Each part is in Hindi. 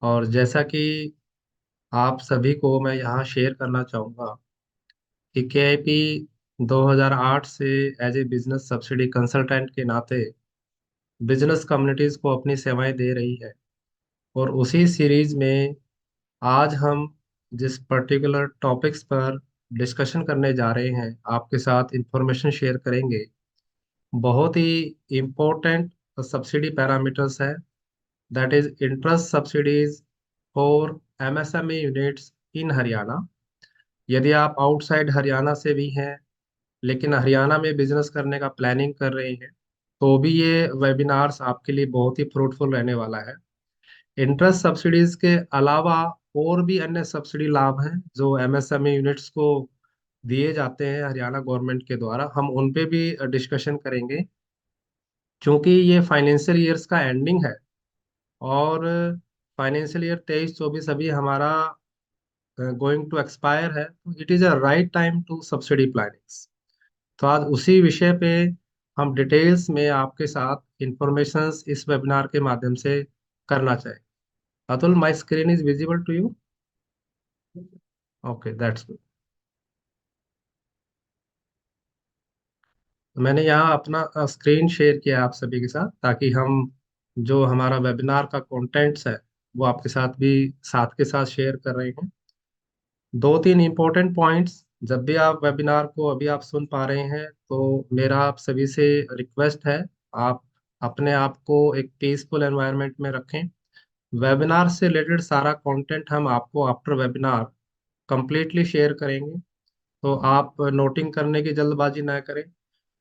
और जैसा कि आप सभी को मैं यहाँ शेयर करना चाहूँगा कि केआईपी 2008 से as a business subsidy consultant के नाते बिजनेस कम्युनिटीज को अपनी सेवाएं दे रही है। और उसी सीरीज में आज हम जिस पर्टिकुलर टॉपिक्स पर डिस्कशन करने जा रहे हैं, आपके साथ इंफॉर्मेशन शेयर करेंगे, बहुत ही इम्पोर्टेंट सब्सिडी पैरामीटर्स है। That is interest subsidies for MSME units in Haryana. यदि आप आउटसाइड हरियाणा से भी हैं लेकिन हरियाणा में बिजनेस करने का प्लानिंग कर रहे हैं, तो भी ये वेबिनार्स आपके लिए बहुत ही फ्रूटफुल रहने वाला है। इंटरेस्ट सब्सिडीज के अलावा और भी अन्य सब्सिडी लाभ हैं जो एमएसएमई यूनिट्स को दिए जाते हैं हरियाणा गवर्नमेंट के द्वारा, हम उन पे भी डिस्कशन करेंगे। क्योंकि ये फाइनेंशियल ईयर्स का एंडिंग है और फाइनेंशियल ईयर 23-24 अभी हमारा गोइंग टू एक्सपायर है, तो it is a right time to subsidy plannings. तो आज उसी विषय पे हम डिटेल्स में आपके साथ इंफॉर्मेशंस इस वेबिनार के माध्यम से करना चाहें। Atul, my screen is visible to you? Okay, that's good. मैंने यहाँ अपना स्क्रीन शेयर किया है आप सभी के साथ, ताकि हम जो हमारा वेबिनार का कंटेंट्स है वो आपके साथ भी साथ के साथ शेयर कर रहे हैं। दो तीन इम्पोर्टेंट पॉइंट्स, जब भी आप वेबिनार को अभी आप सुन पा रहे हैं तो मेरा आप सभी से रिक्वेस्ट है, आप अपने आप को एक पीसफुल एनवायरनमेंट में रखें। वेबिनार से रिलेटेड सारा कंटेंट हम आपको आफ्टर वेबिनार कंप्लीटली शेयर करेंगे, तो आप नोटिंग करने की जल्दबाजी ना करें।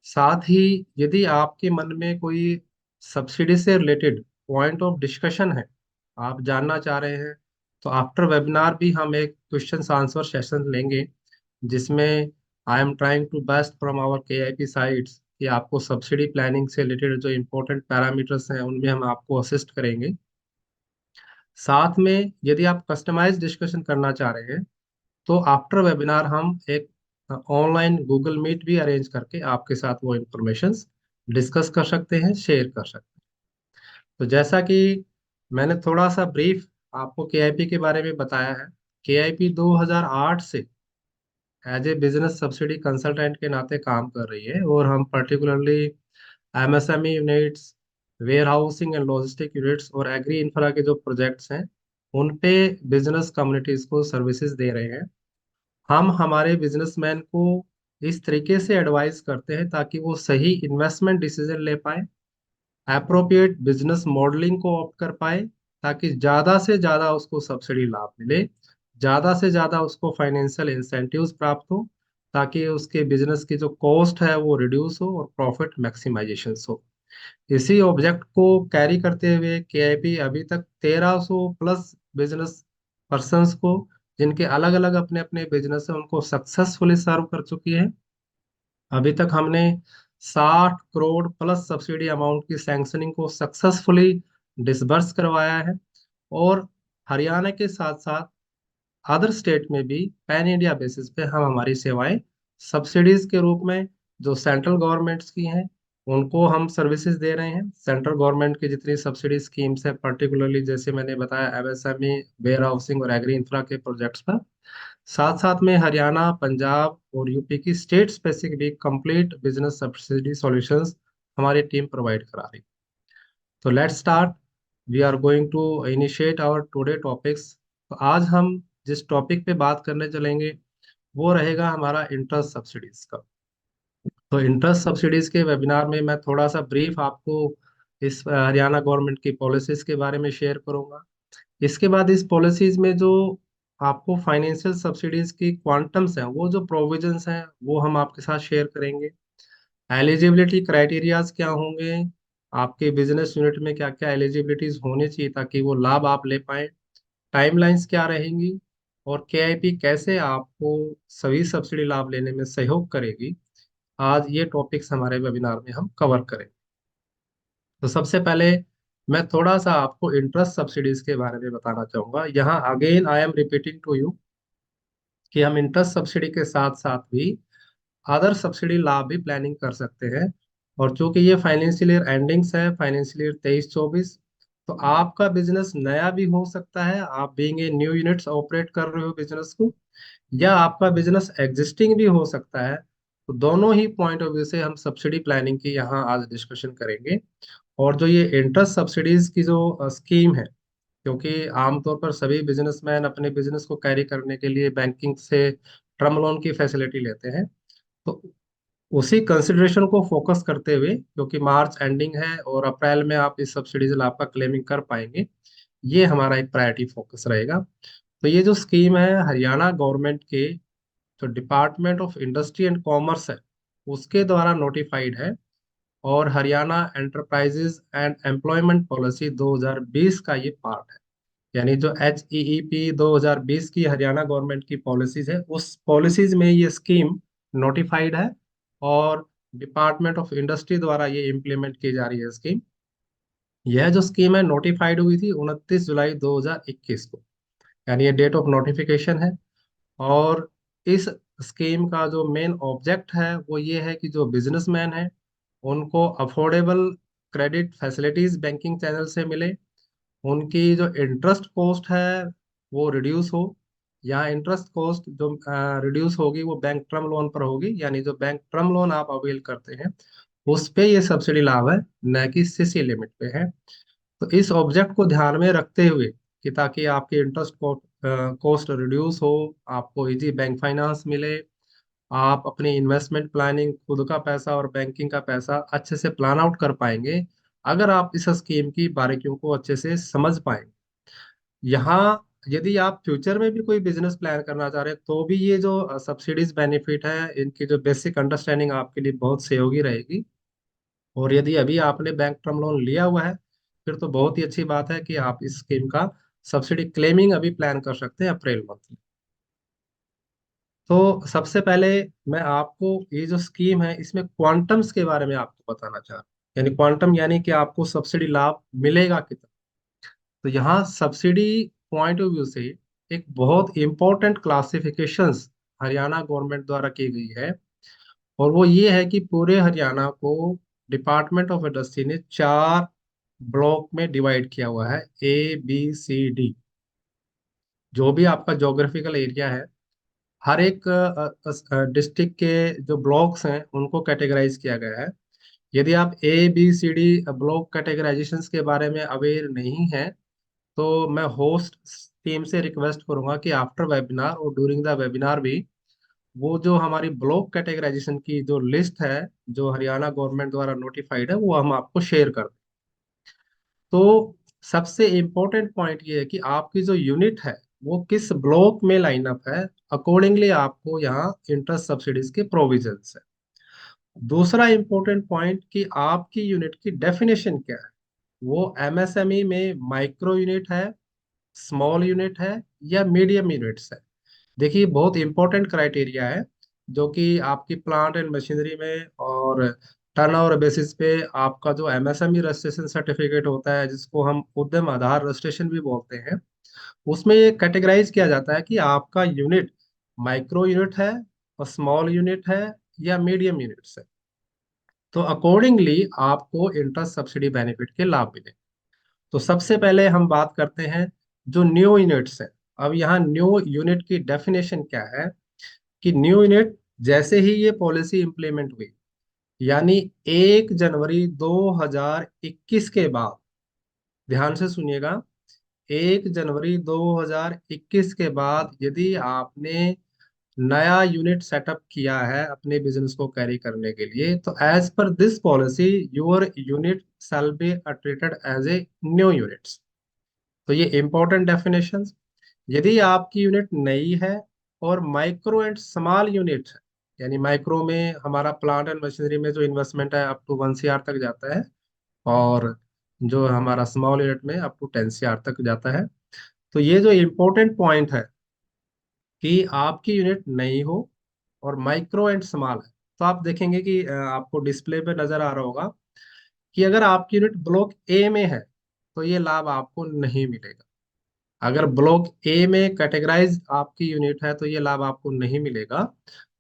साथ ही यदि आपके मन में कोई सब्सिडी से रिलेटेड पॉइंट ऑफ डिस्कशन है, आप जानना चाह रहे हैं, तो आफ्टर वेबिनार भी हम एक क्वेश्चंस आंसर सेशन लेंगे, जिसमें I am trying to best from our KIP sites कि आपको सब्सिडी प्लानिंग से रिलेटेड जो इम्पोर्टेंट पैरामीटर्स हैं उनमें हम आपको असिस्ट करेंगे। साथ में यदि आप कस्टमाइज डिस्कशन करना चाह रहे हैं, तो आफ्टर वेबिनार हम एक ऑनलाइन गूगल मीट भी अरेंज करके आपके साथ वो इंफॉर्मेशंस डिस्कस कर सकते हैं, शेयर कर सकते हैं। तो जैसा कि मैंने थोड़ा सा ब्रीफ आपको केआईपी के बारे में बताया है, केआईपी 2008 से as a business subsidy consultant के नाते काम कर रही है, और हम particularly MSME units, warehousing and logistic units और एग्री इंफ्रा के जो प्रोजेक्ट्स हैं उन पे बिजनेस कम्युनिटीज को सर्विसेज दे रहे हैं। हम हमारे बिजनेसमैन को इस तरीके से एडवाइस करते हैं ताकि वो सही इन्वेस्टमेंट डिसीजन ले पाए, अप्रोप्रिएट बिजनेस मॉडलिंग को ऑप्ट कर पाए, ताकि ज़्यादा से ज़्यादा उसको सब्सिडी लाभ मिले, ज़्यादा से ज़्यादा उसको फाइनेंशियल इंसेंटिव्स प्राप्त हो, ताकि उसके बिजनेस की जो कॉस्ट है वो रिड्यूस हो और प्रॉफिट मैक्सिमाइजेशन हो। इसी ऑब्जेक्ट को कैरी करते हुए केआईपी अभी तक 1300 प्लस बिजनेस पर्संस को, जिनके अलग अलग अपने अपने बिजनेस है, उनको सक्सेसफुली सर्व कर चुकी है। अभी तक हमने 60 करोड़ प्लस सब्सिडी अमाउंट की सैंक्शनिंग को सक्सेसफुली डिसबर्स करवाया है। और हरियाणा के साथ साथ अदर स्टेट में भी पैन इंडिया बेसिस पे हम हमारी सेवाएं सब्सिडीज के रूप में, जो सेंट्रल गवर्नमेंट्स की हैं, उनको हम सर्विसेज दे रहे हैं। सेंट्रल गवर्नमेंट की जितनी सब्सिडी स्कीम्स है, पर्टिकुलरली जैसे मैंने बताया एमएसएमई, वेयर हाउसिंग और एग्री इंफ्रा के प्रोजेक्ट्स पर, साथ साथ में हरियाणा, पंजाब और यूपी की स्टेट स्पेसिफिक भी कंप्लीट बिजनेस सब्सिडी सॉल्यूशंस हमारी टीम प्रोवाइड करा रही। तो let's start. We are going to initiate our today topics. तो आज हम जिस टॉपिक पे बात करने चलेंगे वो रहेगा हमारा इंटरेस्ट सब्सिडीज का। तो इंटरेस्ट सब्सिडीज के वेबिनार में मैं थोड़ा सा ब्रीफ आपको इस हरियाणा गवर्नमेंट की पॉलिसीज के बारे में शेयर करूंगा। इसके बाद इस पॉलिसीज में जो आपको फाइनेंशियल सब्सिडीज की क्वांटम्स हैं, वो जो प्रोविजंस हैं, वो हम आपके साथ शेयर करेंगे। एलिजिबिलिटी क्राइटेरियाज क्या होंगे, आपके बिजनेस यूनिट में क्या क्या एलिजिबिलिटीज होनी चाहिए ताकि वो लाभ आप ले पाए, टाइमलाइंस क्या रहेंगी, और केआईपी कैसे आपको सभी सब्सिडी लाभ लेने में सहयोग करेगी, आज ये टॉपिक्स हमारे वेबिनार में हम कवर करें। तो सबसे पहले मैं थोड़ा सा आपको इंटरेस्ट सब्सिडीज के बारे में बताना चाहूंगा। यहाँ again I am repeating to you कि हम इंटरेस्ट सब्सिडी के साथ साथ भी अदर सब्सिडी लाभ भी प्लानिंग कर सकते हैं। और चूंकि ये फाइनेंशियल ईयर एंडिंग्स है, फाइनेंशियल ईयर 23-24, तो आपका बिजनेस नया भी हो सकता है, आप being a new units operate कर रहे हो बिजनेस को, या आपका बिजनेस एग्जिस्टिंग भी हो सकता है। तो दोनों ही पॉइंट ऑफ व्यू से हम सब्सिडी प्लानिंग की यहाँ आज डिस्कशन करेंगे। और जो ये इंटरेस्ट सब्सिडीज की जो स्कीम है, क्योंकि आमतौर पर सभी बिजनेसमैन अपने बिजनेस को कैरी करने के लिए बैंकिंग से टर्म लोन की फैसिलिटी लेते हैं। तो उसी कंसिडरेशन को फोकस करते हुए, क्योंकि मार्च एंडिंग है और अप्रैल में आप इस सब्सिडीज लाभ का क्लेमिंग कर पाएंगे, ये हमारा एक प्रायोरिटी फोकस रहेगा। तो ये जो स्कीम है हरियाणा गवर्नमेंट के जो department of industry and commerce है उसके द्वारा नोटिफाइड है, और Haryana enterprises and employment policy 2020 का ये पार्ट है। यानी जो HEEP 2020 की हरियाणा गवर्नमेंट की पॉलिसीज है, उस पॉलिसीज में ये स्कीम नोटिफाइड है, और डिपार्टमेंट ऑफ इंडस्ट्री द्वारा ये इम्प्लीमेंट की जा रही है स्कीम। यह जो स्कीम है नोटिफाइड हुई थी 29 जुलाई 2021 को, यानी ये डेट ऑफ नोटिफिकेशन है। और इस स्कीम का जो मेन ऑब्जेक्ट है वो ये है कि जो बिजनेसमैन है उनको affordable credit facilities banking channel से मिले, उनकी जो इंटरेस्ट कॉस्ट है वो रिड्यूस हो, या इंटरेस्ट कॉस्ट जो रिड्यूस होगी वो बैंक टर्म लोन पर होगी, यानी जो बैंक टर्म लोन आप अवेल करते हैं उस पे ये सब्सिडी लाभ है, न कि CC लिमिट पे है। तो इस ऑब्जेक्ट को ध्यान में रखते हुए कि ताकि आपकी इंटरेस्ट कॉस्ट रिड्यूस हो, आपको इजी बैंक फाइनेंस मिले, आप अपनी इन्वेस्टमेंट प्लानिंग, खुद का पैसा और बैंकिंग का पैसा अच्छे से प्लान आउट कर पाएंगे अगर आप इस स्कीम की बारीकियों को अच्छे से समझ पाएंगे। यहाँ यदि आप फ्यूचर में भी कोई बिजनेस प्लान करना चाह रहे हैं तो भी ये जो सब्सिडीज बेनिफिट है इनकी जो बेसिक अंडरस्टैंडिंग आपके लिए बहुत सहयोगी रहेगी। और यदि अभी आपने बैंक टर्म लोन लिया हुआ है फिर तो बहुत ही अच्छी बात है कि आप इस स्कीम का सब्सिडी क्लेमिंग अभी प्लान कर सकते हैं अप्रैल मंथ में। तो सबसे पहले मैं आपको ये जो स्कीम है इसमें क्वांटम्स के बारे में आपको बताना चाह रहा हूँ। यानी क्वांटम यानी कि आपको सब्सिडी लाभ मिलेगा कितना। तो यहाँ सब्सिडी पॉइंट ऑफ व्यू से एक बहुत इंपॉर्टेंट क्लासिफिकेशंस हरियाणा गवर्नमेंट द्वारा की गई है, और वो ये है कि पूरे हरियाणा को डिपार्टमेंट ऑफ इंडस्ट्री ने 4 ब्लॉक में डिवाइड किया हुआ है, ABCD। जो भी आपका ज्योग्राफिकल एरिया है, हर एक डिस्ट्रिक्ट के जो ब्लॉक्स हैं उनको कैटेगराइज किया गया है। यदि आप ABCD ब्लॉक कैटेगराइजेशंस के बारे में अवेयर नहीं हैं तो मैं होस्ट टीम से रिक्वेस्ट करूंगा कि आफ्टर वेबिनार और ड्यूरिंग द वेबिनार भी वो जो हमारी ब्लॉक कैटेगराइजेशन की जो लिस्ट है जो हरियाणा गवर्नमेंट द्वारा नोटिफाइड है वो हम आपको शेयर कर दें। तो सबसे इम्पोर्टेंट पॉइंट ये है कि आपकी जो यूनिट है वो किस ब्लॉक में लाइन अप है, अकॉर्डिंगली आपको यहाँ इंटरेस्ट सब्सिडीज के प्रोविजंस है। दूसरा इम्पोर्टेंट पॉइंट कि आपकी यूनिट की डेफिनेशन क्या है, वो MSME में माइक्रो यूनिट है, स्मॉल यूनिट है, या मीडियम यूनिट्स है। देखिए बहुत इंपॉर्टेंट क्राइटेरिया है जो कि आपकी प्लांट एंड मशीनरी में और टर्नओवर बेसिस पे आपका जो MSME रजिस्ट्रेशन सर्टिफिकेट होता है जिसको हम उद्यम आधार रजिस्ट्रेशन भी बोलते हैं, उसमें ये कैटेगराइज किया जाता है कि आपका यूनिट माइक्रो यूनिट है और स्मॉल यूनिट है या मीडियम यूनिट्स है। तो अकॉर्डिंगली आपको इंटरेस्ट सब्सिडी बेनिफिट के लाभ मिले। तो सबसे पहले हम बात करते हैं जो न्यू यूनिट्स है। अब यहाँ न्यू यूनिट की डेफिनेशन क्या है कि न्यू यूनिट जैसे ही ये पॉलिसी इंप्लीमेंट हुई, यानी 1 जनवरी 2021 के बाद, ध्यान से सुनिएगा, 1 जनवरी 2021 के बाद यदि आपने नया यूनिट सेटअप किया है अपने बिजनेस को कैरी करने के लिए तो as per this policy your unit shall be treated as a new units. तो ये इंपॉर्टेंट डेफिनेशन। यदि आपकी यूनिट नई है और माइक्रो एंड स्मॉल यूनिट है, यानी माइक्रो में हमारा प्लांट एंड मशीनरी में जो इन्वेस्टमेंट है अप टू 1 CR तक जाता है, और जो हमारा स्मॉल यूनिट में अप टू 10 CR तक जाता है। तो ये जो इम्पोर्टेंट पॉइंट है कि आपकी यूनिट नई हो और माइक्रो एंड स्मॉल है, तो आप देखेंगे कि आपको डिस्प्ले पे नजर आ रहा होगा कि अगर आपकी यूनिट ब्लॉक A में है तो ये लाभ आपको नहीं मिलेगा। अगर ब्लॉक A में कैटेगराइज आपकी यूनिट है तो ये लाभ आपको नहीं मिलेगा।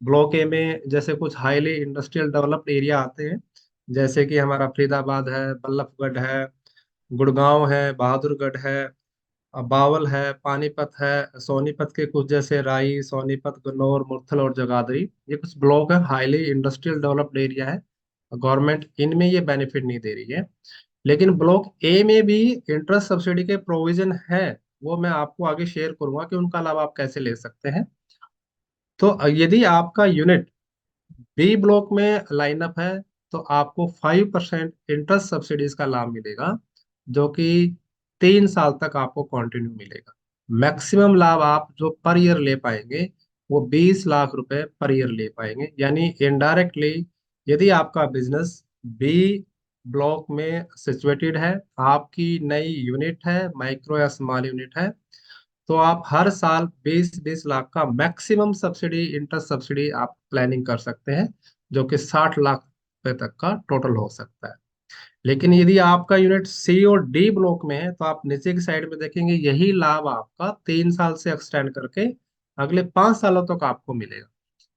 ब्लॉक A में जैसे कुछ हाईली इंडस्ट्रियल डेवलप्ड एरिया आते हैं, जैसे कि हमारा फरीदाबाद है, बल्लभगढ़ है, गुड़गांव है, बहादुरगढ़ है, बावल है, पानीपत है, सोनीपत के कुछ जैसे राई, सोनीपत, गन्नौर, मुरथल और जगाधरी, ये कुछ ब्लॉक है, हाईली इंडस्ट्रियल डेवलप्ड एरिया है। गवर्नमेंट इनमें ये बेनिफिट नहीं दे रही है। लेकिन ब्लॉक ए में भी इंटरेस्ट सब्सिडी के प्रोविजन है। वो मैं आपको आगे शेयर करूंगा कि उनका लाभ आप कैसे ले सकते हैं। तो यदि आपका यूनिट बी ब्लॉक में लाइनअप है तो आपको 5% इंटरेस्ट सब्सिडीज का लाभ मिलेगा, जो कि 3 साल तक आपको कंटिन्यू मिलेगा। मैक्सिमम लाभ आप जो पर ईयर ले पाएंगे वो 20 लाख रुपए पर ईयर ले पाएंगे। यानी इनडायरेक्टली यदि आपका बिजनेस बी ब्लॉक में सिचुएटेड है, आपकी नई यूनिट है, माइक्रो या स्मॉल यूनिट है, तो आप हर साल 20-20 लाख का मैक्सिमम सब्सिडी, इंटरेस्ट सब्सिडी आप प्लानिंग कर सकते हैं, जो कि 60 लाख रुपए तक का टोटल हो सकता है। लेकिन यदि आपका यूनिट सी और डी ब्लॉक में है तो आप नीचे की साइड में देखेंगे यही लाभ आपका 3 साल से एक्सटेंड करके अगले 5 सालों तक आपको मिलेगा।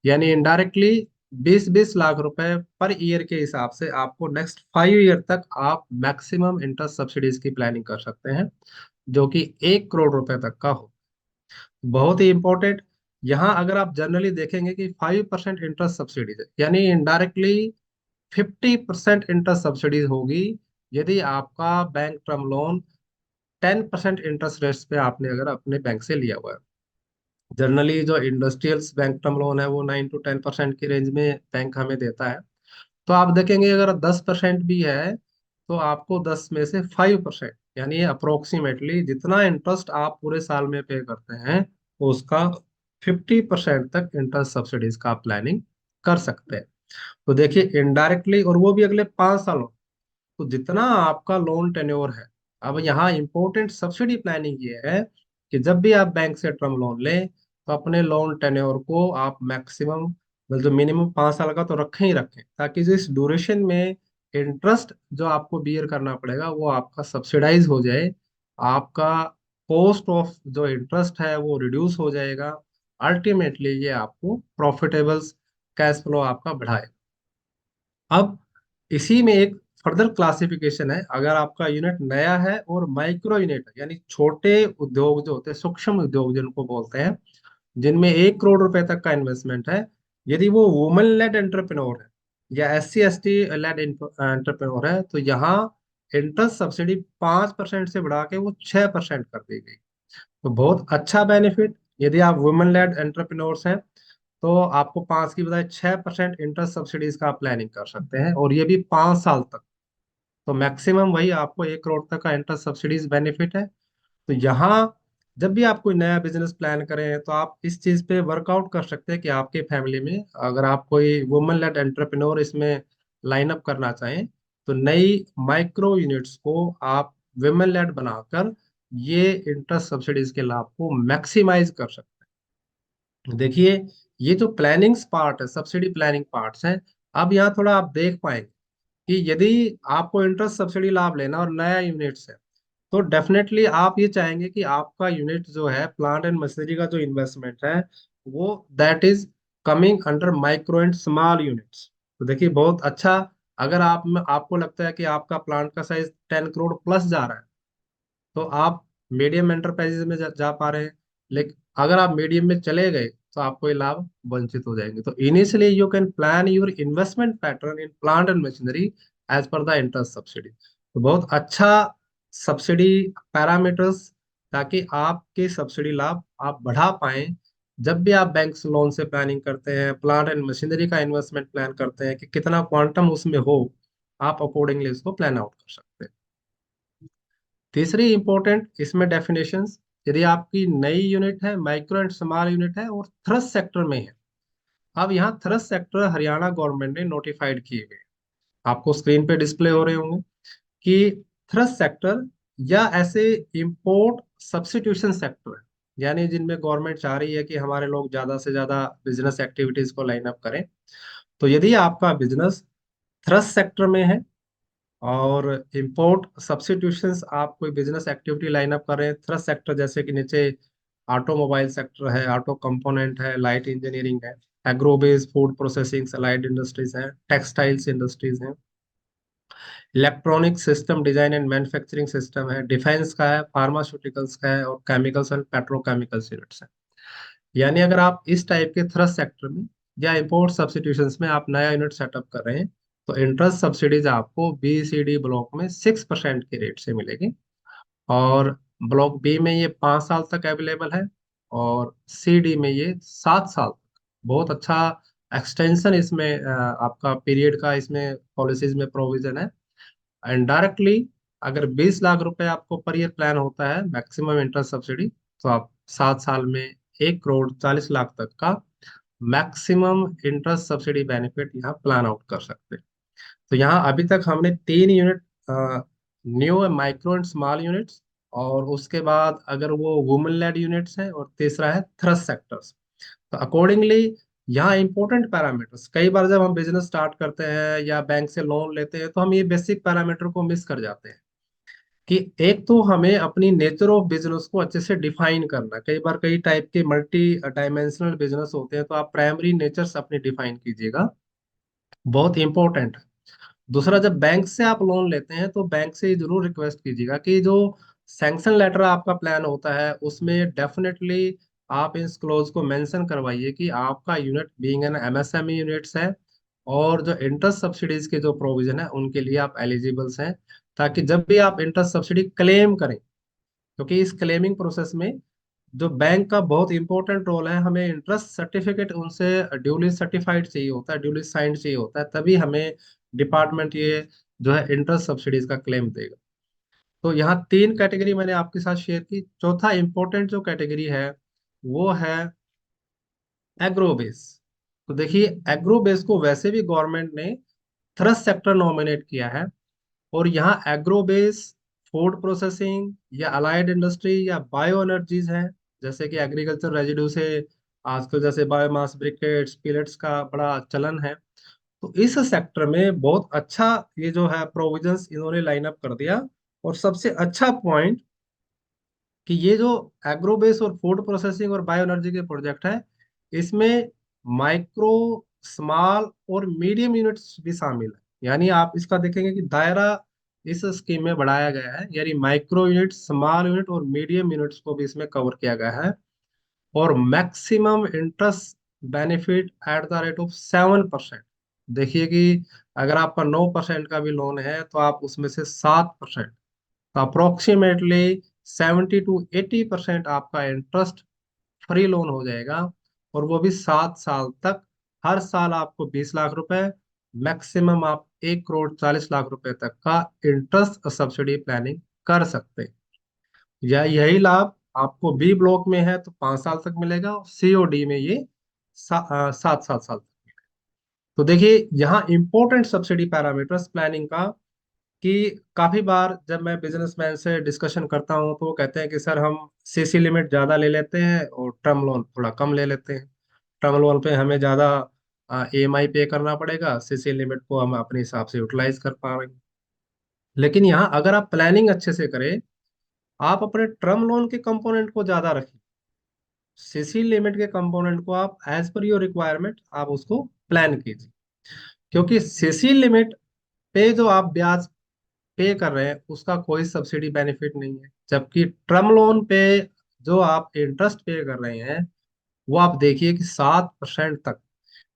यानी इनडायरेक्टली 20-20 लाख रुपए पर ईयर के हिसाब से आपको नेक्स्ट 5 ईयर तक आप मैक्सिमम इंटरेस्ट सब्सिडीज की प्लानिंग कर सकते हैं, जो कि 1 करोड़ रुपए तक का हो। बहुत ही इंपॉर्टेंट, यहाँ अगर आप जनरली देखेंगे कि 5% इंटरेस्ट सब्सिडीज है, यानी इनडायरेक्टली 50% इंटरेस्ट सब्सिडीज होगी यदि आपका bank term loan 10% interest rates पे आपने अगर अपने बैंक से लिया हुआ है। जनरली जो इंडस्ट्रियल्स बैंक टर्म लोन है वो 9 to 10% की रेंज में बैंक हमें देता है। तो आप देखेंगे अगर 10% भी है तो आपको 10 में से 5%, यानी अप्रोक्सीमेटली जितना इंटरेस्ट आप पूरे साल में पे करते हैं उसका 50% तक इंटरेस्ट सब्सिडीज का आप प्लानिंग कर सकते हैं। तो देखिए इनडायरेक्टली, और वो भी अगले 5 सालों, तो जितना आपका लोन टेन्योर है। अब यहाँ इंपॉर्टेंट सब्सिडी प्लानिंग ये है कि जब भी आप बैंक से टर्म लोन लें तो अपने लोन टेन्योर को आप मैक्सिमम, मतलब मिनिमम 5 साल का तो रखें ही रखें, ताकि जो इस ड्यूरेशन में इंटरेस्ट जो आपको बियर करना पड़ेगा वो आपका सब्सिडाइज हो जाए। आपका कॉस्ट ऑफ जो इंटरेस्ट है वो रिड्यूस हो जाएगा। अल्टीमेटली ये आपको प्रॉफिटेबल कैश फ्लो आपका बढ़ाए। अब इसी में एक फर्दर क्लासिफिकेशन है, अगर आपका यूनिट नया है और माइक्रो यूनिट है, यानी छोटे उद्योग जो होते हैं, सूक्ष्म उद्योग जिनको बोलते हैं, जिनमें 1 करोड़ रुपए तक का इन्वेस्टमेंट है, यदि वो वुमेन लेड एंटरप्रेन्योर है या SC ST लेड एंटरप्रेन्योर है, तो यहाँ इंटरेस्ट सब्सिडी 5% से बढ़ा के वो 6% कर दी गई। तो बहुत अच्छा बेनिफिट। यदि आप वुमेन लेड एंटरप्रेन्योर्स हैं तो आपको 5 की बजाय 6% इंटरेस्ट सब्सिडीज का आप प्लानिंग कर सकते हैं, और ये भी 5 साल तक। तो मैक्सिमम वही आपको 1 करोड़ तक का इंटरेस्ट सब्सिडीज बेनिफिट है। तो यहाँ जब भी आप कोई नया बिजनेस प्लान करें तो आप इस चीज पे वर्कआउट कर सकते हैं कि आपके फैमिली में अगर आप कोई वुमेन लेड एंटरप्रेन्योर इसमें लाइन अप करना चाहें तो नई माइक्रो यूनिट्स को आप वुमेन लेड बनाकर ये इंटरेस्ट सब्सिडीज के लाभ को मैक्सिमाइज कर सकते हैं। देखिए ये जो प्लानिंग्स पार्ट है, सब्सिडी प्लानिंग पार्ट्स हैं। अब यहाँ थोड़ा आप देख पाएंगे कि यदि आपको इंटरेस्ट सब्सिडी लाभ लेना और नया यूनिट्स है तो डेफिनेटली आप ये चाहेंगे कि आपका यूनिट जो है, प्लांट एंड मशीनरी का जो इन्वेस्टमेंट है वो that is coming under micro and small units. तो देखिए बहुत अच्छा, अगर आपको लगता है कि आपका प्लांट का साइज 10 करोड़ प्लस जा रहा है तो आप मीडियम एंटरप्राइजेज में जा पा रहे हैं। लेकिन अगर आप मीडियम में चले गए तो आपको ये लाभ वंचित हो जाएंगे। तो initially you can plan your investment pattern in plant and machinery as per the interest subsidy. तो बहुत अच्छा सब्सिडी पैरामीटर्स, ताकि आपके सब्सिडी लाभ आप बढ़ा पाए। जब भी आप बैंक लोन से प्लानिंग करते हैं, प्लांट एंड मशीनरी का इन्वेस्टमेंट प्लान करते हैं कि कितना क्वांटम उसमें हो, आप अकॉर्डिंगली इसको प्लान आउट कर सकते हैं। तीसरी इंपॉर्टेंट इसमें डेफिनेशंस, यदि आपकी नई यूनिट है, माइक्रो एंड स्मॉल यूनिट है और थ्रस्ट सेक्टर में है। अब यहाँ थ्रस्ट सेक्टर हरियाणा गवर्नमेंट ने नोटिफाइड किए गए, आपको स्क्रीन पे डिस्प्ले हो रहे होंगे कि थ्रस्ट सेक्टर या ऐसे इंपोर्ट सब्स्टिट्यूशन सेक्टर है, यानी जिनमें गवर्नमेंट चाह रही है कि हमारे लोग ज्यादा से ज्यादा बिजनेस एक्टिविटीज को लाइन अप करें। तो यदि आपका बिजनेस थ्रस्ट सेक्टर में है और इंपोर्ट सब्स्टिट्यूशंस आप कोई बिजनेस एक्टिविटी लाइन अप कर रहे हैं थ्रस्ट सेक्टर, जैसे कि नीचे ऑटोमोबाइल सेक्टर है, ऑटो कंपोनेंट है, लाइट इंजीनियरिंग है, agro based food processing, slide industries है, टेक्सटाइल्स इंडस्ट्रीज हैं, electronic system design and manufacturing system है, डिफेंस का है, फार्मास्यूटिकल्स का है, और केमिकल्स एंड पेट्रोकेमिकल्स यूनिट्स है। यानी अगर आप इस टाइप के थ्रस्ट सेक्टर में या इंपोर्ट सब्स्टिट्यूशंस में आप नया यूनिट सेटअप कर रहे हैं, तो इंटरेस्ट सब्सिडीज आपको बी सी डी ब्लॉक में 6% की रेट से मिलेगी। और ब्लॉक बी में ये 5 साल तक अवेलेबल है, और सी डी में ये 7 साल तक। बहुत अच्छा एक्सटेंशन इसमें आपका पीरियड का इसमें पॉलिसीज में प्रोविजन है। इनडायरेक्टली अगर 20 लाख रुपए आपको पर ईयर प्लान होता है मैक्सिमम इंटरेस्ट सब्सिडी, तो आप 7 साल में 1 करोड़ 40 लाख तक का मैक्सिमम इंटरेस्ट सब्सिडी बेनिफिट यहाँ प्लान आउट कर सकते हैं। तो यहाँ अभी तक हमने 3 unit, new micro and small units, और उसके बाद अगर वो वुमेन लेड यूनिट्स हैं, और तीसरा है थ्रस्ट सेक्टर्स। तो अकॉर्डिंगली यहाँ इंपॉर्टेंट पैरामीटर्स, कई बार जब हम बिजनेस स्टार्ट करते हैं या बैंक से लोन लेते हैं तो हम ये बेसिक पैरामीटर को मिस कर जाते हैं कि एक तो हमें अपनी नेचर ऑफ बिजनेस को अच्छे से डिफाइन करना है। कई बार कई टाइप के मल्टी डायमेंशनल बिजनेस होते हैं, तो आप प्राइमरी नेचर्स अपनी डिफाइन कीजिएगा, बहुत इंपॉर्टेंट है। दूसरा, जब बैंक से आप लोन लेते हैं तो बैंक से ये जरूर रिक्वेस्ट कीजिएगा कि जो सैंक्शन लेटर आपका प्लान होता है उसमें डेफिनेटली आप इस क्लोज को मेंशन करवाइए कि आपका unit being an MSME units है, और जो इंटरेस्ट सब्सिडीज के जो प्रोविजन है उनके लिए आप एलिजिबल्स हैं, ताकि जब भी आप इंटरेस्ट सब्सिडी क्लेम करें, क्योंकि इस क्लेमिंग प्रोसेस में जो बैंक का बहुत इंपॉर्टेंट रोल है, हमें इंटरेस्ट सर्टिफिकेट उनसे ड्यूली सर्टिफाइड चाहिए होता है, ड्यूली साइंड चाहिए होता है, तभी हमें डिपार्टमेंट ये जो है इंटरेस्ट सब्सिडीज का क्लेम देगा। तो यहाँ 3 कैटेगरी मैंने आपके साथ शेयर की। चौथा इंपॉर्टेंट जो कैटेगरी है वो है एग्रोबेस। तो देखिए, एग्रोबेस को वैसे भी गवर्नमेंट ने थ्रस्ट सेक्टर नॉमिनेट किया है, और यहाँ एग्रोबेस फूड प्रोसेसिंग या अलाइड इंडस्ट्री या बायो एनर्जीज है, जैसे कि एग्रीकल्चर रेजिड्यू से आजकल जैसे बायोमास ब्रिकेट्स पिलेट्स का बड़ा चलन है। तो इस सेक्टर में बहुत अच्छा ये जो है प्रोविजंस इन्होंने लाइन अप कर दिया। और सबसे अच्छा पॉइंट कि ये जो एग्रोबेस और फूड प्रोसेसिंग और बायो एनर्जी के प्रोजेक्ट है, इसमें माइक्रो स्मॉल और मीडियम यूनिट्स भी शामिल है। यानी आप इसका देखेंगे कि दायरा इस स्कीम में बढ़ाया गया है, यानी माइक्रो यूनिट, स्मॉल यूनिट और मीडियम यूनिट्स को भी इसमें कवर किया गया है। और maximum interest benefit at the rate of 7%। देखिए कि अगर आपका 9% का भी लोन है तो आप उसमें से 7%, तो अप्रोक्सीमेटली 70 to 80% आपका इंटरेस्ट फ्री लोन हो जाएगा। और वो भी 7 साल तक। हर साल आपको 20 लाख रुपए, मैक्सिमम आप 1 करोड़ 40 लाख रुपए तक का इंटरेस्ट सब्सिडी प्लानिंग कर सकते हैं। या यही लाभ आपको बी ब्लॉक में है तो 5 साल तक मिलेगा, और सी और डी में ये 7 7 साल तक। तो देखिए यहाँ इंपॉर्टेंट सब्सिडी पैरामीटर्स प्लानिंग का, कि काफी बार जब मैं बिजनेसमैन से डिस्कशन करता हूँ तो वो कहते हैं कि सर हम सीसी लिमिट ज्यादा ले लेते हैं और टर्म लोन थोड़ा कम ले लेते हैं। टर्म लोन पे हमें ज्यादा ईएमआई पे करना पड़ेगा, सीसी लिमिट को हम अपने हिसाब से यूटिलाइज कर पा रहे हैं। लेकिन यहाँ अगर आप प्लानिंग अच्छे से करें, आप अपने टर्म लोन के कंपोनेंट को ज्यादा रखिए, सीसी लिमिट के कंपोनेंट को आप एज पर योर रिक्वायरमेंट आप उसको प्लान कीजिए। क्योंकि सीसी लिमिट पे जो आप ब्याज पे कर रहे हैं उसका कोई सब्सिडी बेनिफिट नहीं है, जबकि टर्म लोन पे जो आप इंटरेस्ट पे कर रहे हैं वो आप देखिए कि 7% तक।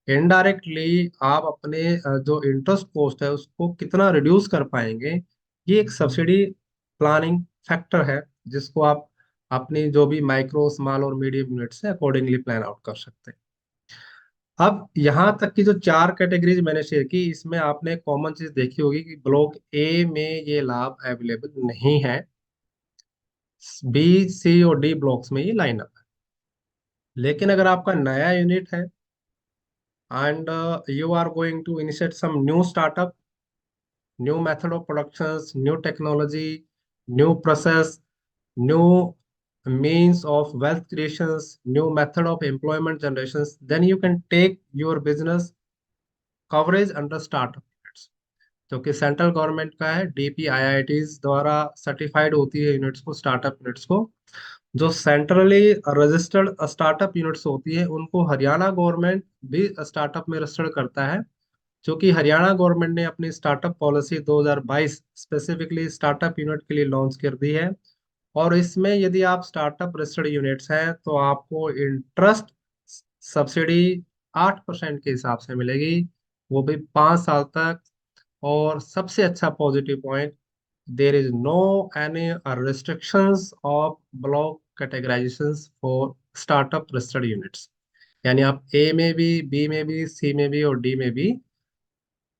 इनडायरेक्टली आप अपने जो इंटरेस्ट कॉस्ट है उसको कितना रिड्यूस कर पाएंगे, ये एक सब्सिडी प्लानिंग फैक्टर है, जिसको आप अपनी जो भी माइक्रो स्मॉल और मीडियम यूनिट्स है अकॉर्डिंगली प्लान आउट कर सकते हैं। अब यहाँ तक की जो 4 कैटेगरीज मैंने शेयर की, इसमें आपने कॉमन चीज देखी होगी कि ब्लॉक ए में ये लाभ अवेलेबल नहीं है, बी सी और डी ब्लॉक्स में ये लाइन अप है। लेकिन अगर आपका नया यूनिट है and you are going to initiate some new startup, new method of productions, new technology, new process, new means of wealth creations, new method of employment generations, then you can take your business coverage under startup units, जो कि सेंट्रल गवर्नमेंट का है, डीपीआईआईटीज द्वारा सर्टिफाइड होती है यूनिट्स को, स्टार्टअप यूनिट्स को। जो सेंट्रली रजिस्टर्ड स्टार्टअप यूनिट्स होती है उनको हरियाणा गवर्नमेंट भी स्टार्टअप में रजिस्टर्ड करता है, क्योंकि हरियाणा गवर्नमेंट ने अपनी startup policy 2022 specifically startup unit के लिए लॉन्च कर दी है। और इसमें यदि आप स्टार्टअप रजिस्टर्ड यूनिट्स हैं तो आपको इंटरेस्ट सब्सिडी 8% के हिसाब से मिलेगी, वो भी 5 साल तक। और सबसे अच्छा positive point, there is no any restrictions of block categorizations for startup registered units. यानी आप ए में भी, बी में भी, सी में भी और डी में भी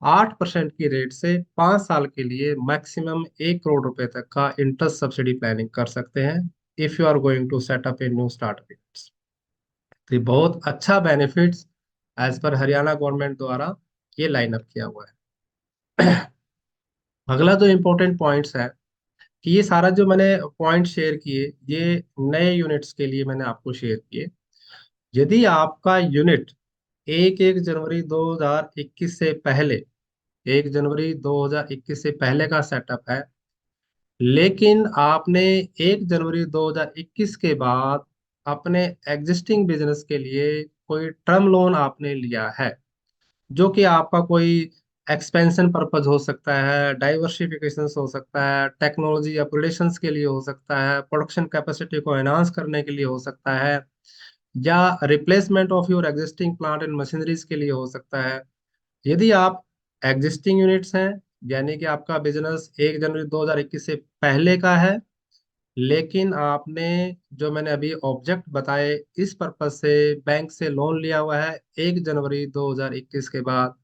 8% की रेट से 5 साल के लिए मैक्सिमम 1 करोड़ रुपए तक का इंटरेस्ट सब्सिडी प्लानिंग कर सकते हैं, if you are going to set up a new startup units. तो ये बहुत अच्छा benefits as per Haryana government द्वारा ये लाइन अप किया हुआ है। अगला जो इम्पोर्टेंट पॉइंट्स है कि ये सारा जो मैंने पॉइंट शेयर किए, ये नए यूनिट्स के लिए मैंने आपको शेयर किए। यदि आपका यूनिट 1 जनवरी 2021 से पहले, 1 जनवरी 2021 से पहले का सेटअप है, लेकिन आपने 1 जनवरी 2021 के बाद अपने एग्जिस्टिंग बिजनेस के लिए कोई टर्म लोन आपने लिया है, जो कि आपका कोई एक्सपेंशन पर्पज हो सकता है, डाइवर्सिफिकेशन हो सकता है, टेक्नोलॉजी अपग्रेडेशंस के लिए हो सकता है, प्रोडक्शन कैपेसिटी को एनहांस करने के लिए हो सकता है, या replacement of your existing plant and machineries के लिए हो सकता है। यदि आप एग्जिस्टिंग यूनिट्स हैं, यानी कि आपका बिजनेस 1 जनवरी 2021 से पहले का है, लेकिन आपने जो मैंने अभी ऑब्जेक्ट बताए इस पर्पज से बैंक से लोन लिया हुआ है 1 जनवरी 2021 के बाद,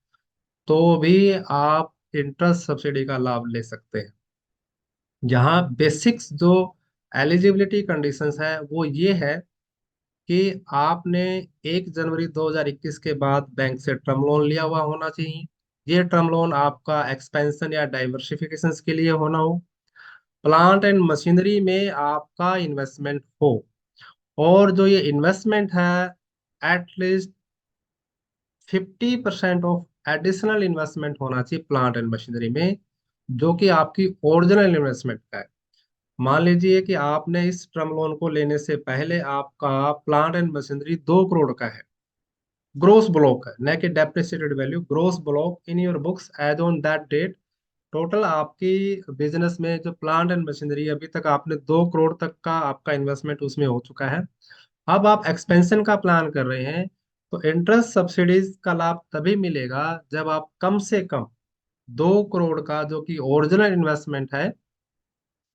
तो भी आप इंटरेस्ट सब्सिडी का लाभ ले सकते हैं। यहाँ बेसिक्स जो एलिजिबिलिटी कंडीशंस है वो ये है कि आपने 1 जनवरी 2021 के बाद बैंक से टर्म लोन लिया हुआ होना चाहिए। ये टर्म लोन आपका एक्सपेंशन या डाइवर्सिफिकेशन के लिए होना हो, प्लांट एंड मशीनरी में आपका इन्वेस्टमेंट हो, और जो ये इन्वेस्टमेंट है एटलीस्ट 50% ऑफ एडिशनल इन्वेस्टमेंट होना चाहिए प्लांट एंड मशीनरी में, जो कि आपकी ओरिजिनल इन्वेस्टमेंट का है। मान लीजिए कि आपने इस टर्म लोन को लेने से पहले आपका प्लांट एंड मशीनरी 2 करोड़ का है, ग्रोस ब्लॉक है, न कि depreciated value, gross block in your books as on that date. Total आपकी बिजनेस में जो प्लांट एंड मशीनरी, अभी तक आपने 2 करोड़ तक का आपका इन्वेस्टमेंट उसमें हो चुका है। अब आप एक्सपेंशन का प्लान कर रहे हैं, तो इंटरेस्ट सब्सिडीज का लाभ तभी मिलेगा जब आप कम से कम 2 करोड़ का जो कि ओरिजिनल इन्वेस्टमेंट है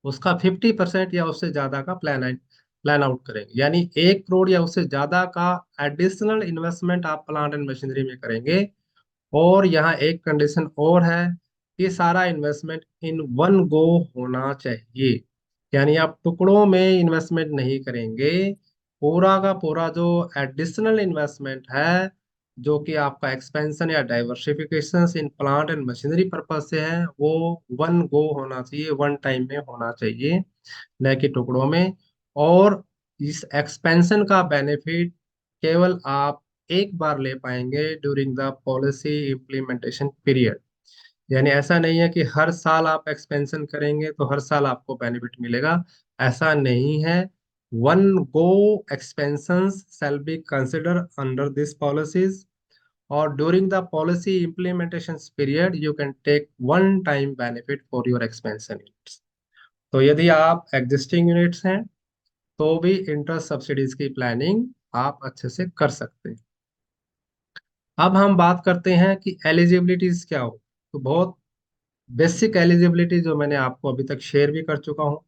उसका 50% या उससे ज्यादा का प्लान आउट करेंगे। यानी 1 करोड़ या उससे ज्यादा का एडिशनल इन्वेस्टमेंट आप प्लांट एंड मशीनरी में करेंगे। और यहाँ एक कंडीशन और है कि सारा इन्वेस्टमेंट इन वन गो होना चाहिए, यानी आप टुकड़ों में इन्वेस्टमेंट नहीं करेंगे। पूरा का पूरा जो एडिशनल इन्वेस्टमेंट है, जो कि आपका एक्सपेंशन या diversification in plant and machinery purpose से है, वो वन गो होना चाहिए, वन टाइम में होना चाहिए, न कि टुकड़ों में। और इस एक्सपेंशन का बेनिफिट केवल आप एक बार ले पाएंगे during the policy implementation period. यानी ऐसा नहीं है कि हर साल आप एक्सपेंशन करेंगे तो हर साल आपको बेनिफिट मिलेगा, ऐसा नहीं है। One go expansions shall be consider under this policies, और during the policy implementation period you can take one time benefit for your expansion units. तो यदि आप एग्जिस्टिंग यूनिट्स हैं तो भी इंटरेस्ट सब्सिडीज की प्लानिंग आप अच्छे से कर सकते हैं। अब हम बात करते हैं कि एलिजिबिलिटीज क्या हो। तो बहुत बेसिक एलिजिबिलिटी जो मैंने आपको अभी तक शेयर भी कर चुका हूँ,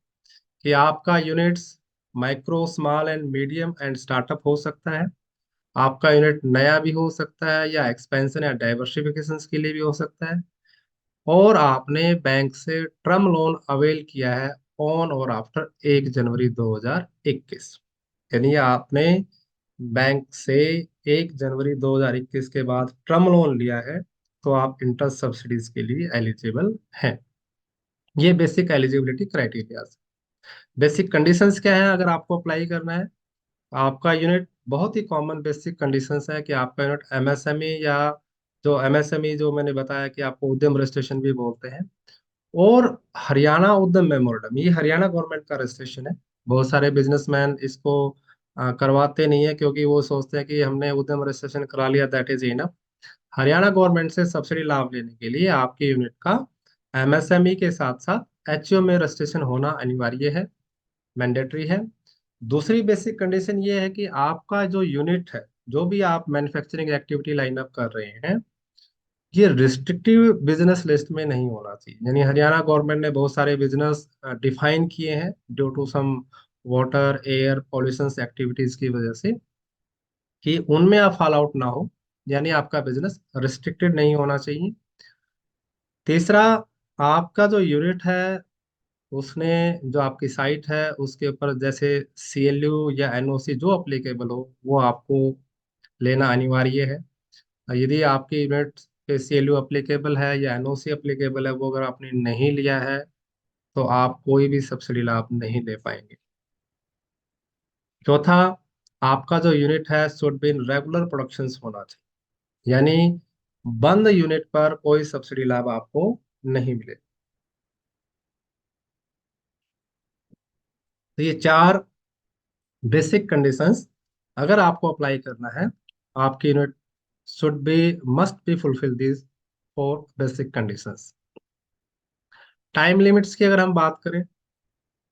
कि आपका units micro, small and medium and startup हो सकता है। आपका यूनिट नया भी हो सकता है या एक्सपेंशन या डाइवर्सिफिकेशन के लिए भी हो सकता है। और आपने बैंक से टर्म लोन अवेल किया है ऑन और आफ्टर 1 जनवरी 2021, यानी आपने बैंक से 1 जनवरी 2021 के बाद टर्म लोन लिया है, तो आप इंटरेस्ट सब्सिडीज के लिए एलिजिबल हैं। ये basic eligibility criteria. Basic conditions क्या है अगर आपको अप्लाई करना है? आपका यूनिट, बहुत ही कॉमन बेसिक कंडीशंस है कि आपका यूनिट एमएसएमई, या जो एमएसएमई जो मैंने बताया कि आपको उद्यम रजिस्ट्रेशन भी बोलते हैं, और हरियाणा उद्यम मेमोरेंडम, ये हरियाणा गवर्नमेंट का रजिस्ट्रेशन है। बहुत सारे बिजनेसमैन इसको करवाते नहीं है, क्योंकि वो सोचते हैं कि हमने उद्यम रजिस्ट्रेशन करा लिया, that is enough. Haryana government से सब्सिडी लाभ लेने के लिए आपके यूनिट का एमएसएमई के साथ साथ एचओ में रजिस्ट्रेशन होना अनिवार्य है, मैंडेटरी है। दूसरी बेसिक कंडीशन ये है कि आपका जो यूनिट है, जो भी आप मैन्युफैक्चरिंग एक्टिविटी लाइन अप कर रहे हैं, ये रिस्ट्रिक्टिव बिजनेस लिस्ट में नहीं होना चाहिए। यानी हरियाणा गवर्नमेंट ने बहुत सारे बिजनेस डिफाइन किए हैं due to some water air pollution activities की वजह से, कि उनमें आप फॉल आउट ना हो, यानी आपका बिजनेस रिस्ट्रिक्टेड नहीं होना चाहिए। तीसरा, आपका जो यूनिट है उसने, जो आपकी साइट है उसके ऊपर जैसे सीएलयू या एनओसी जो अप्लीकेबल हो वो आपको लेना अनिवार्य है। यदि आपकी यूनिट पे सीएलयू अप्लीकेबल है या एनओसी अप्लीकेबल है, वो अगर आपने नहीं लिया है तो आप कोई भी सब्सिडी लाभ नहीं ले पाएंगे। चौथा, आपका जो यूनिट है should be in regular production होना चाहिए, यानी बंद यूनिट पर कोई सब्सिडी लाभ आपको नहीं मिले। तो ये चार बेसिक कंडीशंस अगर आपको अप्लाई करना है, आपकी unit should be must be fulfil this four basic conditions. Time limits की अगर हम बात करें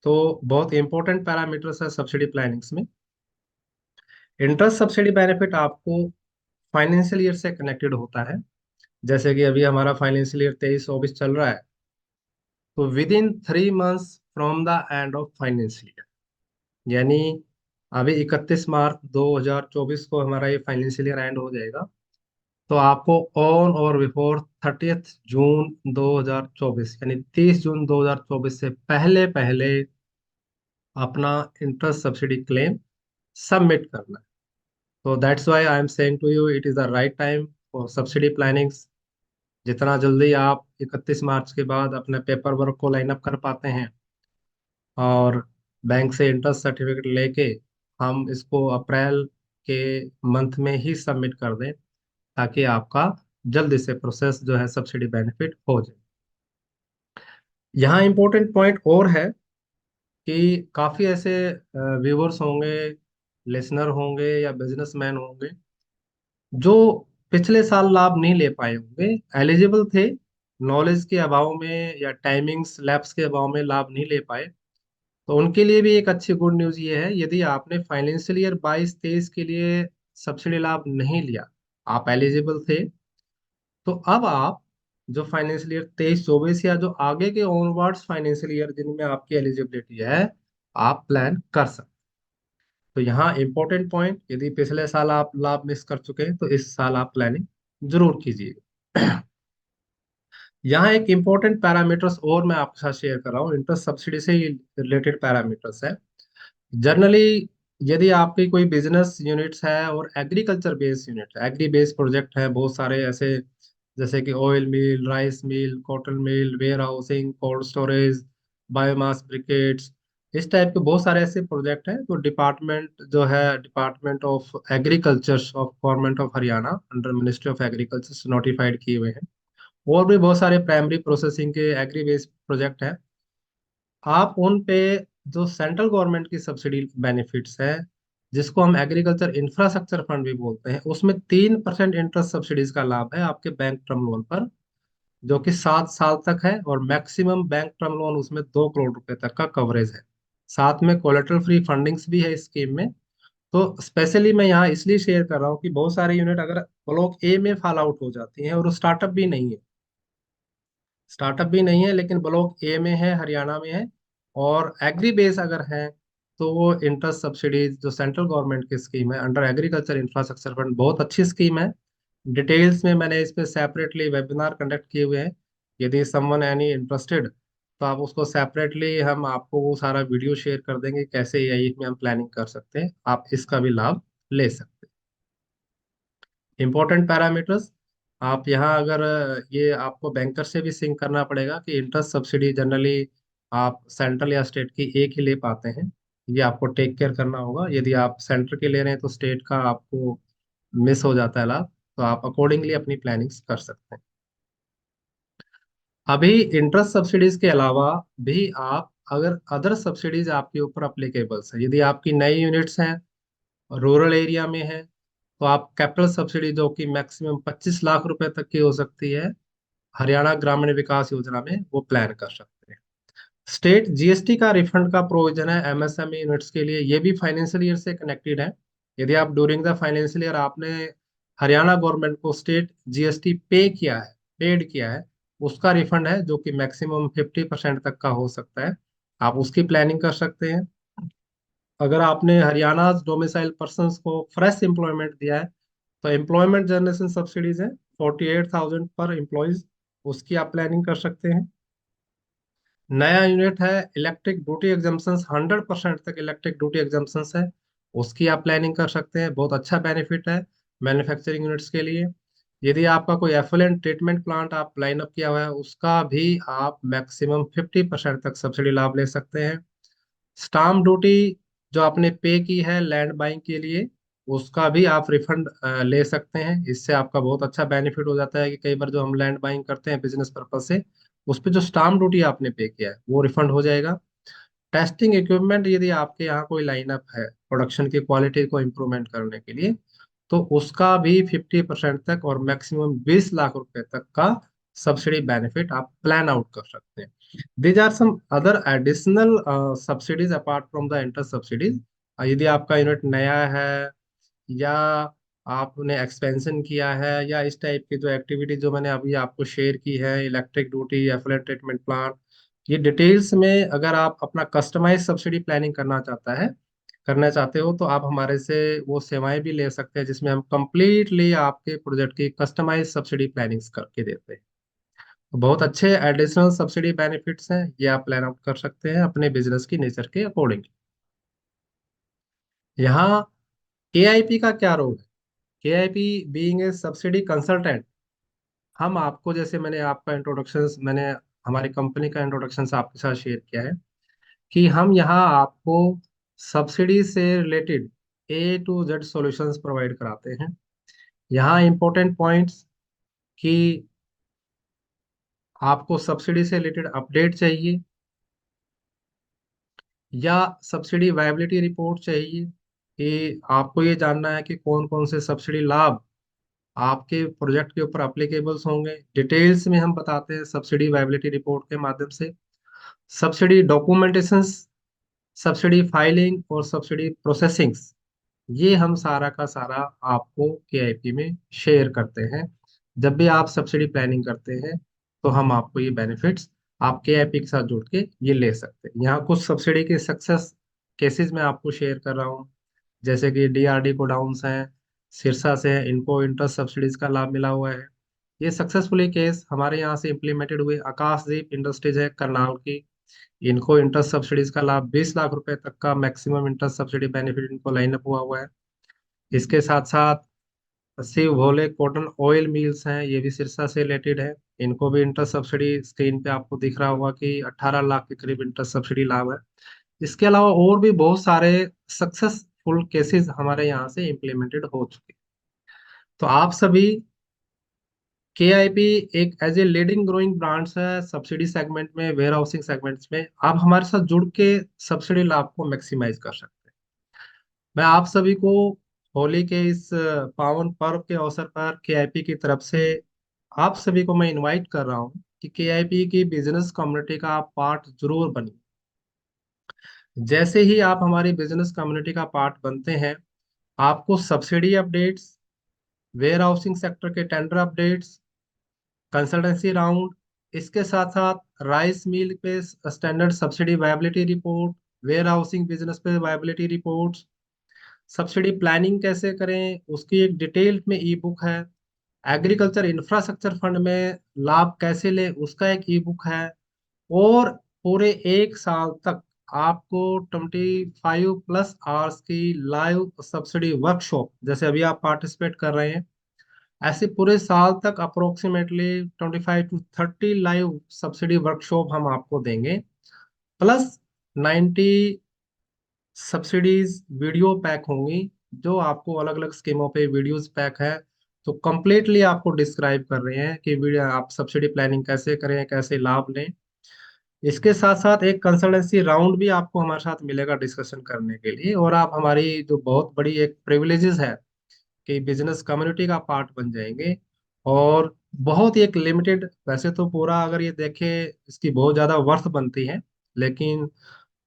तो बहुत इंपॉर्टेंट पैरामीटर्स है सब्सिडी प्लानिंग्स में। इंटरेस्ट सब्सिडी बेनिफिट आपको फाइनेंशियल ईयर से कनेक्टेड होता है। जैसे कि अभी हमारा फाइनेंशियल ईयर 23-24 चल रहा है, तो with in 3 months from the end of financial year, यानी अभी 31 मार्च 2024 को हमारा ये फाइनेंशियल ईयर एंड हो जाएगा। तो आपको ऑन और बिफोर 30 जून 2024, यानी 30 जून 2024 से पहले पहले अपना इंटरेस्ट सब्सिडी क्लेम सबमिट करना है। तो that's why I am saying to you it is the right time for subsidy plannings. जितना जल्दी आप 31 मार्च के बाद अपने पेपर वर्क को लाइन अप कर पाते हैं और बैंक से इंटरेस्ट सर्टिफिकेट लेके हम इसको अप्रैल के मंथ में ही सबमिट कर दें, ताकि आपका जल्दी से प्रोसेस जो है सब्सिडी बेनिफिट हो जाए। यहाँ इम्पोर्टेंट पॉइंट और है कि काफ़ी ऐसे व्यूवर्स होंगे, लिसनर होंगे या बिजनेसमैन होंगे जो पिछले साल लाभ नहीं ले पाए होंगे, एलिजिबल थे, नॉलेज के अभाव में या टाइमिंग्स लैप्स के अभाव में लाभ नहीं ले पाए। तो उनके लिए भी एक अच्छी गुड न्यूज़ ये है, यदि आपने फाइनेंशियल ईयर 22-23 के लिए सब्सिडी लाभ नहीं लिया, आप एलिजिबल थे, तो अब आप जो फाइनेंशियल ईयर 23-24 या जो आगे के ऑनवर्ड्स फाइनेंशियल ईयर जिनमें आपकी एलिजिबिलिटी है, आप प्लान कर सकते। तो यहाँ इंपॉर्टेंट पॉइंट, यदि पिछले साल आप लाभ मिस कर चुके हैं तो इस साल आप प्लानिंग जरूर कीजिए। यहाँ एक इंपॉर्टेंट पैरामीटर्स और मैं आपके साथ शेयर कर रहा हूँ, इंटरेस्ट सब्सिडी से ही रिलेटेड पैरामीटर्स है। जनरली यदि आपकी कोई बिजनेस यूनिट्स है और एग्रीकल्चर बेस्ड यूनिट है, एग्री बेस्ड प्रोजेक्ट है बहुत सारे ऐसे, जैसे कि oil mill, rice mill, cotton mill, warehousing, cold storage, biomass briquettes, इस टाइप के बहुत सारे ऐसे प्रोजेक्ट हैं तो डिपार्टमेंट जो है, department of agriculture of government of Haryana under ministry of agriculture से नोटिफाइड किए हुए हैं। और भी बहुत सारे प्राइमरी प्रोसेसिंग के एग्री बेस्ड प्रोजेक्ट हैं। आप उन पे जो सेंट्रल गवर्नमेंट की सब्सिडी बेनिफिट्स है, जिसको हम एग्रीकल्चर इंफ्रास्ट्रक्चर फंड भी बोलते हैं, उसमें 3% इंटरेस्ट सब्सिडीज का लाभ है आपके बैंक टर्म लोन पर, जो कि 7 साल तक है, और मैक्सिमम बैंक टर्म लोन उसमें 2 करोड़ रुपए तक का कवरेज है। साथ में कोलेटरल फ्री फंडिंग्स भी है इस स्कीम में। तो स्पेशली मैं यहाँ इसलिए शेयर कर रहा हूँ कि बहुत सारे यूनिट अगर ब्लॉक ए में फॉल आउट हो जाती हैं और वो स्टार्टअप भी नहीं है लेकिन ब्लॉक ए में है, हरियाणा में है, और एग्री बेस अगर है, तो वो इंटरेस्ट सब्सिडीज जो सेंट्रल गवर्नमेंट की स्कीम है अंडर एग्रीकल्चर इंफ्रास्ट्रक्चर फंड, बहुत अच्छी स्कीम है। डिटेल्स में मैंने इस पे सेपरेटली वेबिनार कंडक्ट किए हुए हैं। यदि समवन एनी इंटरेस्टेड तो आप उसको सेपरेटली, हम आपको वो सारा वीडियो शेयर कर देंगे कैसे एआई में हम प्लानिंग कर सकते हैं, आप इसका भी लाभ ले सकते हैं। इंपॉर्टेंट पैरामीटर्स, आप यहाँ अगर ये आपको बैंकर से भी सिंक करना पड़ेगा कि इंटरेस्ट सब्सिडी जनरली आप सेंट्रल या स्टेट की एक ही ले पाते हैं, ये आपको टेक केयर करना होगा। यदि आप सेंटर के ले रहे हैं तो स्टेट का आपको मिस हो जाता है लाभ, तो आप अकॉर्डिंगली अपनी प्लानिंग्स कर सकते हैं। अभी इंटरेस्ट सब्सिडीज के अलावा भी आप अगर अदर सब्सिडीज आपके ऊपर अप्लीकेबल्स है, यदि आपकी नई यूनिट्स हैं, रूरल एरिया में है, तो आप कैपिटल सब्सिडी जो कि मैक्सिमम 25 लाख रुपए तक की हो सकती है, हरियाणा ग्रामीण विकास योजना में वो प्लान कर सकते हैं। स्टेट जीएसटी का रिफंड का प्रोविजन है एमएसएमई यूनिट्स के लिए, ये भी फाइनेंशियल ईयर से कनेक्टेड है। यदि आप ड्यूरिंग द फाइनेंशियल ईयर आपने हरियाणा गवर्नमेंट को स्टेट जीएसटी पेड किया है, उसका रिफंड है जो कि मैक्सिमम 50% तक का हो सकता है। आप उसकी प्लानिंग कर सकते हैं। अगर आपने हरियाणा डोमिसाइल पर्सन्स को फ्रेश एम्प्लॉयमेंट दिया है, तो एम्प्लॉयमेंट जनरेशन सब्सिडीज है 48,000 पर एम्प्लॉयज, उसकी आप प्लानिंग कर सकते हैं। नया यूनिट है इलेक्ट्रिक ड्यूटी एग्जाम्पशन, 100% तक इलेक्ट्रिक ड्यूटी एग्जाम्पशन है, उसकी आप प्लानिंग कर सकते हैं। बहुत अच्छा बेनिफिट है मैन्युफैक्चरिंग यूनिट्स के लिए। यदि आपका कोई एफुलेंट ट्रीटमेंट प्लांट आप लाइन अप किया हुआ है, उसका भी आप मैक्सिमम 50% तक सब्सिडी लाभ ले सकते हैं। स्टाम्प ड्यूटी जो आपने पे की है लैंड बाइंग के लिए, उसका भी आप रिफंड ले सकते हैं। इससे आपका बहुत अच्छा बेनिफिट हो जाता है कि कई बार जो हम लैंड बाइंग करते हैं बिजनेस पर्पज से, उस पे जो स्टाम्प ड्यूटी आपने पे किया है वो रिफंड हो जाएगा। टेस्टिंग इक्विपमेंट यदि आपके यहाँ कोई लाइनअप है प्रोडक्शन की क्वालिटी को इम्प्रूवमेंट करने के लिए, तो उसका भी 50% तक और मैक्सिमम 20 लाख रुपए तक का सब्सिडी बेनिफिट आप प्लान आउट कर सकते हैं। These are some other additional subsidies apart from the inter subsidies. यदि आपका यूनिट नया है, या आपने एक्सपेंशन किया है, या इस टाइप की जो एक्टिविटी जो मैंने अभी आपको शेयर की है, electric duty, affiliate treatment plant, ये डिटेल्स में अगर आप अपना कस्टमाइज सब्सिडी प्लानिंग करना चाहते हो, तो आप हमारे से वो सेवाएं भी ले सकते हैं, जिसमें हम कंप्लीटली आपके प्रोजेक्ट की कस्टमाइज सब्सिडी प्लानिंग्स करके देते हैं। तो बहुत अच्छे एडिशनल सब्सिडी बेनिफिट्स हैं, ये आप प्लान आउट कर सकते हैं अपने बिजनेस की नेचर के अकॉर्डिंग। यहाँ केआईपी का क्या रोल है? केआईपी बीइंग ए सब्सिडी कंसल्टेंट, हम आपको, जैसे मैंने हमारी कंपनी का इंट्रोडक्शन आपके साथ शेयर किया है, कि हम यहाँ आपको सब्सिडी से related A to Z solutions provide कराते हैं। यहाँ इंपॉर्टेंट पॉइंट्स कि आपको सब्सिडी से रिलेटेड अपडेट चाहिए, या सब्सिडी वायबिलिटी रिपोर्ट चाहिए, कि आपको ये जानना है कि कौन कौन से सब्सिडी लाभ आपके प्रोजेक्ट के ऊपर अप्लीकेबल्स होंगे, डिटेल्स में हम बताते हैं सब्सिडी वायबिलिटी रिपोर्ट के माध्यम से। सब्सिडी डॉक्यूमेंटेशंस, सब्सिडी फाइलिंग और सब्सिडी प्रोसेसिंग्स, ये हम सारा का सारा आपको केआईपी में शेयर करते हैं। जब भी आप सब्सिडी प्लानिंग करते हैं, तो हम आपको ये बेनिफिट्स आप केआईपी के साथ जुड़ के ये ले सकते हैं। यहाँ कुछ सब्सिडी के सक्सेस केसेस मैं आपको शेयर कर रहा हूँ, जैसे कि डीआरडी गोडाउन्स हैं, सिरसा से हैं, इनको इंटरेस्ट सब्सिडीज का लाभ मिला हुआ है। ये सक्सेसफुली केस हमारे यहाँ से इम्प्लीमेंटेड हुए। आकाशदीप इंडस्ट्रीज है करनाल की, इनको इंटरेस्ट सब्सिडीज का लाभ 20 लाख रुपए तक का मैक्सिमम इंटरेस्ट सब्सिडी बेनिफिट इनको लाइन अप हुआ है। इसके साथ साथ शिव भोले कॉटन ऑयल मिल्स हैं, ये भी सिरसा से रिलेटेड है, इनको भी इंटरेस्ट सब्सिडी स्क्रीन पे आपको दिख रहा होगा कि 18 लाख के करीब इंटरेस्ट सब्सिडी लाभ है। इसके अलावा और भी बहुत सारे सक्सेसफुल केसेस हमारे यहाँ से इम्प्लीमेंटेड हो चुके हैं। तो आप सभी, केआईपी एक as a leading growing brands है सब्सिडी सेगमेंट में, वेयर हाउसिंग सेगमेंट्स में, आप हमारे साथ जुड़ के सब्सिडी लाभ को मैक्सिमाइज कर सकते हैं। मैं आप सभी को होली के इस पावन पर्व के अवसर पर केआईपी की तरफ से आप सभी को मैं इनवाइट कर रहा हूँ कि केआईपी की बिजनेस कम्युनिटी का आप पार्ट जरूर बनिए। जैसे ही आप हमारी बिजनेस कम्युनिटी का पार्ट बनते हैं, आपको subsidy updates, warehousing sector के टेंडर अपडेट्स, कंसल्टेंसी राउंड, इसके साथ साथ राइस मिल पे standard subsidy viability report, warehousing business पे वायबिलिटी रिपोर्ट्स, सब्सिडी प्लानिंग कैसे करें उसकी एक डिटेल्ड में ई बुक है, एग्रीकल्चर इंफ्रास्ट्रक्चर फंड में लाभ कैसे लें उसका एक ई बुक है, और पूरे 1 साल तक आपको 25+ आवर्स की लाइव सब्सिडी वर्कशॉप, जैसे अभी आप पार्टिसिपेट कर रहे हैं, ऐसे पूरे साल तक approximately 25 to 30 live subsidy workshop हम आपको देंगे, प्लस 90 सब्सिडीज वीडियो पैक होंगी, जो आपको अलग अलग स्कीमों पे वीडियोस पैक है, तो कंप्लीटली आपको डिस्क्राइब कर रहे हैं कि वीडियो आप सब्सिडी प्लानिंग कैसे करें, कैसे लाभ लें। इसके साथ साथ एक कंसल्टेंसी राउंड भी आपको हमारे साथ मिलेगा डिस्कशन करने के लिए, और आप हमारी जो बहुत बड़ी एक प्रिविलेजेस है कि बिजनेस कम्युनिटी का पार्ट बन जाएंगे। और बहुत ही एक लिमिटेड, वैसे तो पूरा अगर ये देखें इसकी बहुत ज़्यादा वर्थ बनती है, लेकिन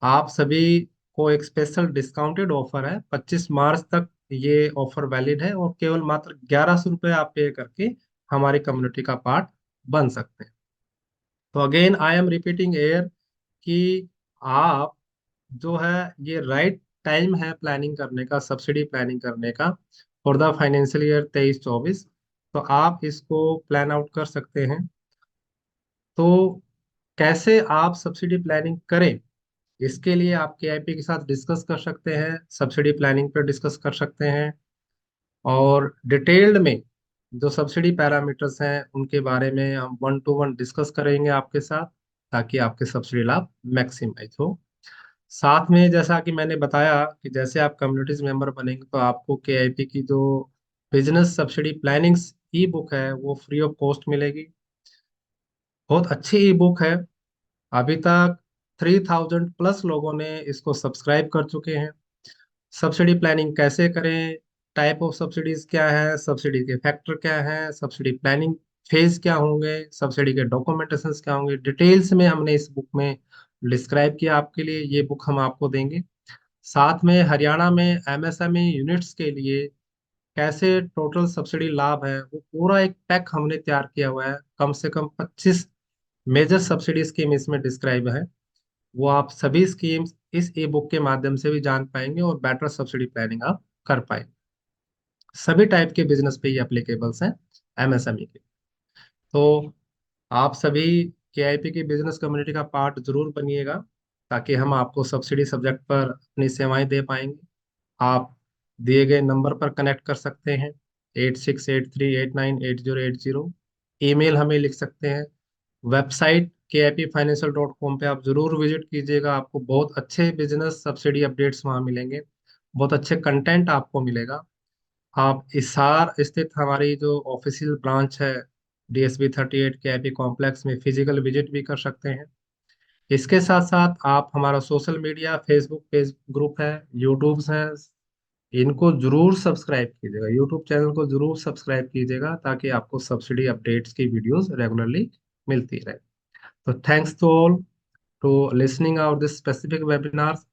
आप सभी को एक स्पेशल डिस्काउंटेड ऑफर है, 25 मार्च तक ये ऑफर वैलिड है, और केवल मात्र 1100 रुपये आप पे करके हमारी कम्युनिटी का पार्ट बन सकते हैं। तो again I am repeating air कि आप जो है, ये राइट टाइम है प्लानिंग करने का, सब्सिडी प्लानिंग करने का फॉर द फाइनेंशियल ईयर 23-24। तो आप इसको प्लान आउट कर सकते हैं। तो कैसे आप सब्सिडी प्लानिंग करें, इसके लिए आप केआईपी के साथ डिस्कस कर सकते हैं, सब्सिडी प्लानिंग पर डिस्कस कर सकते हैं, और डिटेल्ड में जो सब्सिडी पैरामीटर्स हैं उनके बारे में हम 1 to 1 डिस्कस करेंगे आपके साथ, ताकि आपके सब्सिडी लाभ मैक्सिमाइज हो। साथ में जैसा कि मैंने बताया कि जैसे आप कम्युनिटीज मेंबर बनेंगे तो आपको केआईपी की जो बिजनेस सब्सिडी प्लानिंग्स ई बुक है वो फ्री ऑफ कॉस्ट मिलेगी। बहुत अच्छी ई बुक है। अभी तक 3000+ लोगों ने इसको सब्सक्राइब कर चुके हैं। सब्सिडी प्लानिंग कैसे करें, टाइप ऑफ सब्सिडीज क्या है, सब्सिडी के फैक्टर क्या है, सब्सिडी प्लानिंग फेज क्या होंगे, सब्सिडी के डॉक्यूमेंटेशन क्या होंगे, डिटेल्स में हमने इस बुक में डिस्क्राइब किया आपके लिए। ये बुक हम आपको देंगे। साथ में हरियाणा में एमएसएमई यूनिट्स के लिए कैसे टोटल सब्सिडी लाभ है, वो पूरा एक पैक हमने तैयार किया हुआ है। कम से कम 25 मेजर सब्सिडी स्कीम इसमें डिस्क्राइब है। वो आप सभी स्कीम्स इस ई बुक के माध्यम से भी जान पाएंगे और बेटर सब्सिडी प्लानिंग आप कर पाएंगे। सभी टाइप के बिजनेस पे ये एप्लीकेबल्स हैं, एमएसएमई के। तो आप सभी केआईपी की बिजनेस कम्युनिटी का पार्ट जरूर बनिएगा, ताकि हम आपको सब्सिडी सब्जेक्ट पर अपनी सेवाएं दे पाएंगे। आप दिए गए नंबर पर कनेक्ट कर सकते हैं, 8683898080। ईमेल हमें लिख सकते हैं। वेबसाइट KIPFinancial.com पे आप जरूर विजिट कीजिएगा, आपको बहुत अच्छे बिजनेस सब्सिडी अपडेट्स वहाँ मिलेंगे, बहुत अच्छे कंटेंट आपको मिलेगा। आप हिसार स्थित हमारी जो ऑफिशियल ब्रांच है DSB 38 KIP कॉम्प्लेक्स में फिजिकल विजिट भी कर सकते हैं। इसके साथ साथ आप हमारा social media Facebook page group है, यूट्यूब है, इनको जरूर सब्सक्राइब कीजिएगा, यूट्यूब चैनल को जरूर सब्सक्राइब कीजिएगा, ताकि आपको सब्सिडी अपडेट्स की वीडियोस रेगुलरली मिलती रहे। तो thanks to all to listening out this specific webinars.